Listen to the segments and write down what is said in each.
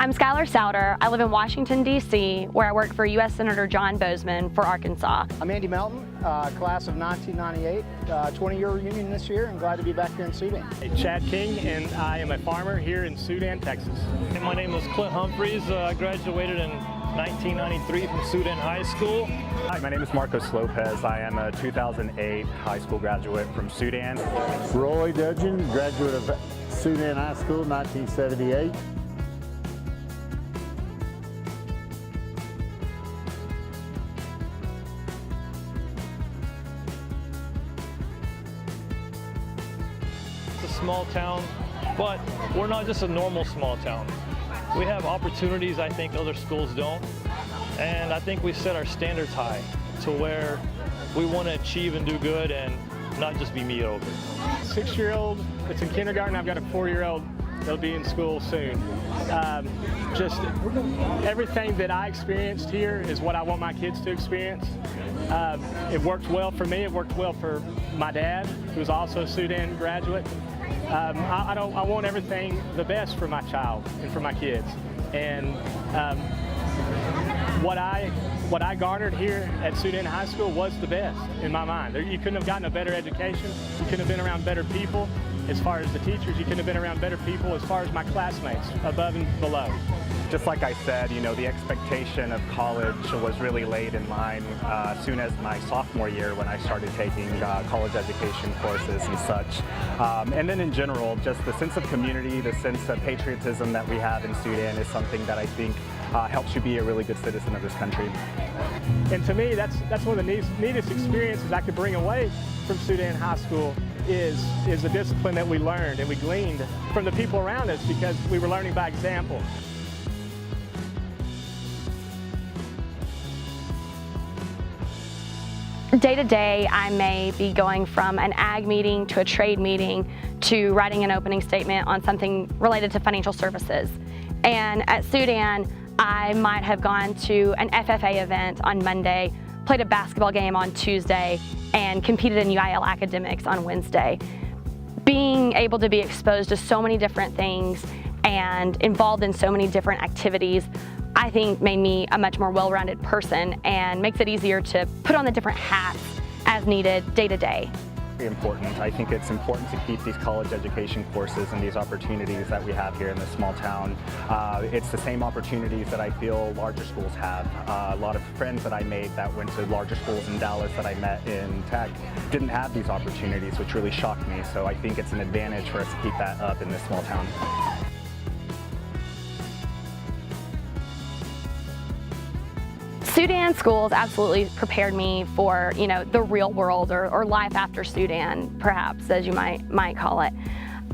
I'm Skylar Souter. I live in Washington, D.C., where I work for U.S. Senator John Bozeman for Arkansas. I'm Andy Melton, class of 1998, 20-year reunion this year, and glad to be back here in Sudan. Hey, Chad King, and I am a farmer here in Sudan, Texas. And my name is Clint Humphreys. I graduated in 1993 from Sudan High School. Hi, my name is Marcos Lopez. I am a 2008 high school graduate from Sudan. Roy Dudgeon, graduate of Sudan High School, 1978. It's a small town, but we're not just a normal small town. We have opportunities I think other schools don't, and I think we set our standards high to where we want to achieve and do good and not just be mediocre. 6-year-old, it's in kindergarten. I've got a 4-year-old that'll be in school soon. Just everything that I experienced here is what I want my kids to experience. It worked well for me. It worked well for my dad, who's also a Sudan graduate. I want everything the best for my child and for my kids. And what I garnered here at Sudan High School was the best in my mind. You couldn't have gotten a better education. You couldn't have been around better people. As far as the teachers, you couldn't have been around better people. As far as my classmates, above and below. Just like I said, the expectation of college was really laid in line as soon as my sophomore year when I started taking college education courses and such. And then in general, just the sense of community, the sense of patriotism that we have in Sudan is something that I think helps you be a really good citizen of this country. And to me, that's one of the neatest experiences I could bring away from Sudan High School is the discipline that we learned and we gleaned from the people around us because we were learning by example. Day to day, I may be going from an ag meeting to a trade meeting to writing an opening statement on something related to financial services. And at Sudan, I might have gone to an FFA event on Monday, played a basketball game on Tuesday, and competed in UIL academics on Wednesday. Being able to be exposed to so many different things and involved in so many different activities, I think made me a much more well-rounded person and makes it easier to put on the different hats as needed day to day. Important. I think it's important to keep these college education courses and these opportunities that we have here in this small town. It's the same opportunities that I feel larger schools have. A lot of friends that I made that went to larger schools in Dallas that I met in Tech didn't have these opportunities, which really shocked me. So I think it's an advantage for us to keep that up in this small town. Sudan schools absolutely prepared me for, the real world or life after Sudan, perhaps, as you might call it.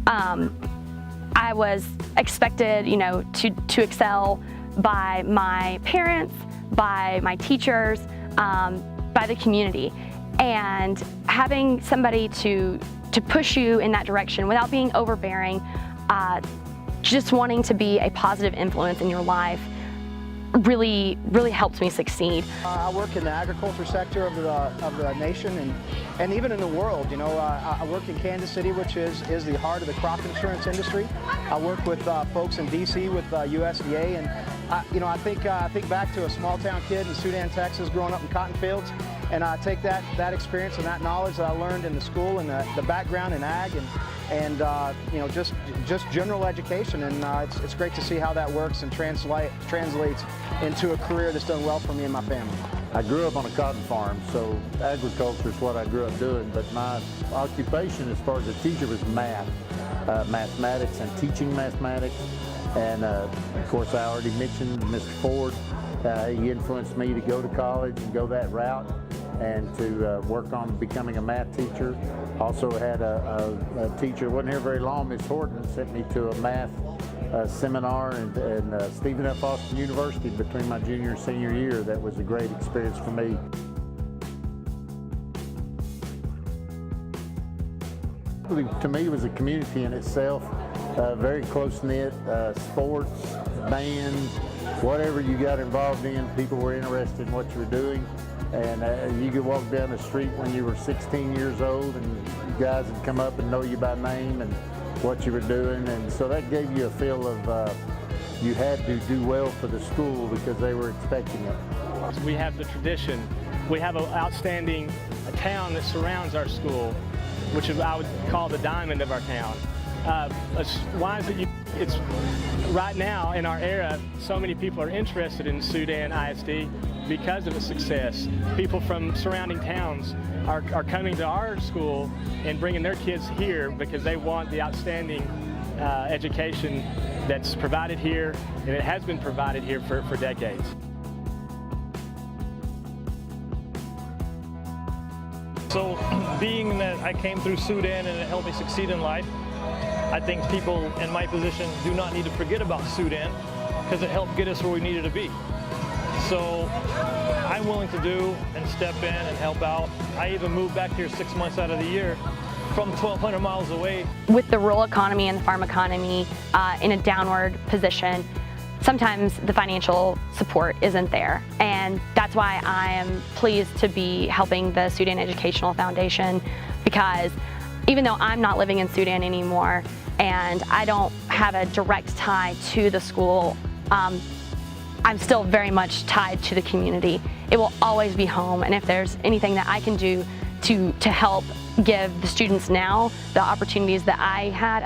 I was expected, to excel by my parents, by my teachers, by the community, and having somebody to push you in that direction without being overbearing, just wanting to be a positive influence in your life. Really helped me succeed. I work in the agriculture sector of the nation and even in the world. I work in Kansas City, which is the heart of the crop insurance industry. I work with folks in D.C. with USDA, and I think back to a small town kid in Sudan, Texas, growing up in cotton fields, and I take that experience and that knowledge that I learned in the school and the background in ag and just general education, and it's great to see how that works and translates into a career that's done well for me and my family. I grew up on a cotton farm, so agriculture is what I grew up doing, but my occupation as far as a teacher was mathematics and teaching mathematics. And of course, I already mentioned Mr. Ford. He influenced me to go to college and go that route and to work on becoming a math teacher. Also had a teacher, wasn't here very long, Miss Horton, sent me to a math seminar in Stephen F. Austin University between my junior and senior year. That was a great experience for me. To me, it was a community in itself, very close-knit, sports, band, whatever you got involved in, people were interested in what you were doing. And you could walk down the street when you were 16 years old and guys would come up and know you by name and what you were doing, and so that gave you a feel of you had to do well for the school because they were expecting it. We have the tradition. We have an outstanding town that surrounds our school, which I would call the diamond of our town. Why is it? It's right now in our era, so many people are interested in Sudan ISD because of its success. People from surrounding towns are coming to our school and bringing their kids here because they want the outstanding education that's provided here, and it has been provided here for decades. So being that I came through Sudan and it helped me succeed in life, I think people in my position do not need to forget about Sudan because it helped get us where we needed to be. So I'm willing to do and step in and help out. I even moved back here 6 months out of the year from 1,200 miles away. With the rural economy and the farm economy in a downward position, sometimes the financial support isn't there, and that's why I am pleased to be helping the Sudan Educational Foundation, because even though I'm not living in Sudan anymore and I don't have a direct tie to the school, I'm still very much tied to the community. It will always be home, and if there's anything that I can do to help give the students now the opportunities that I had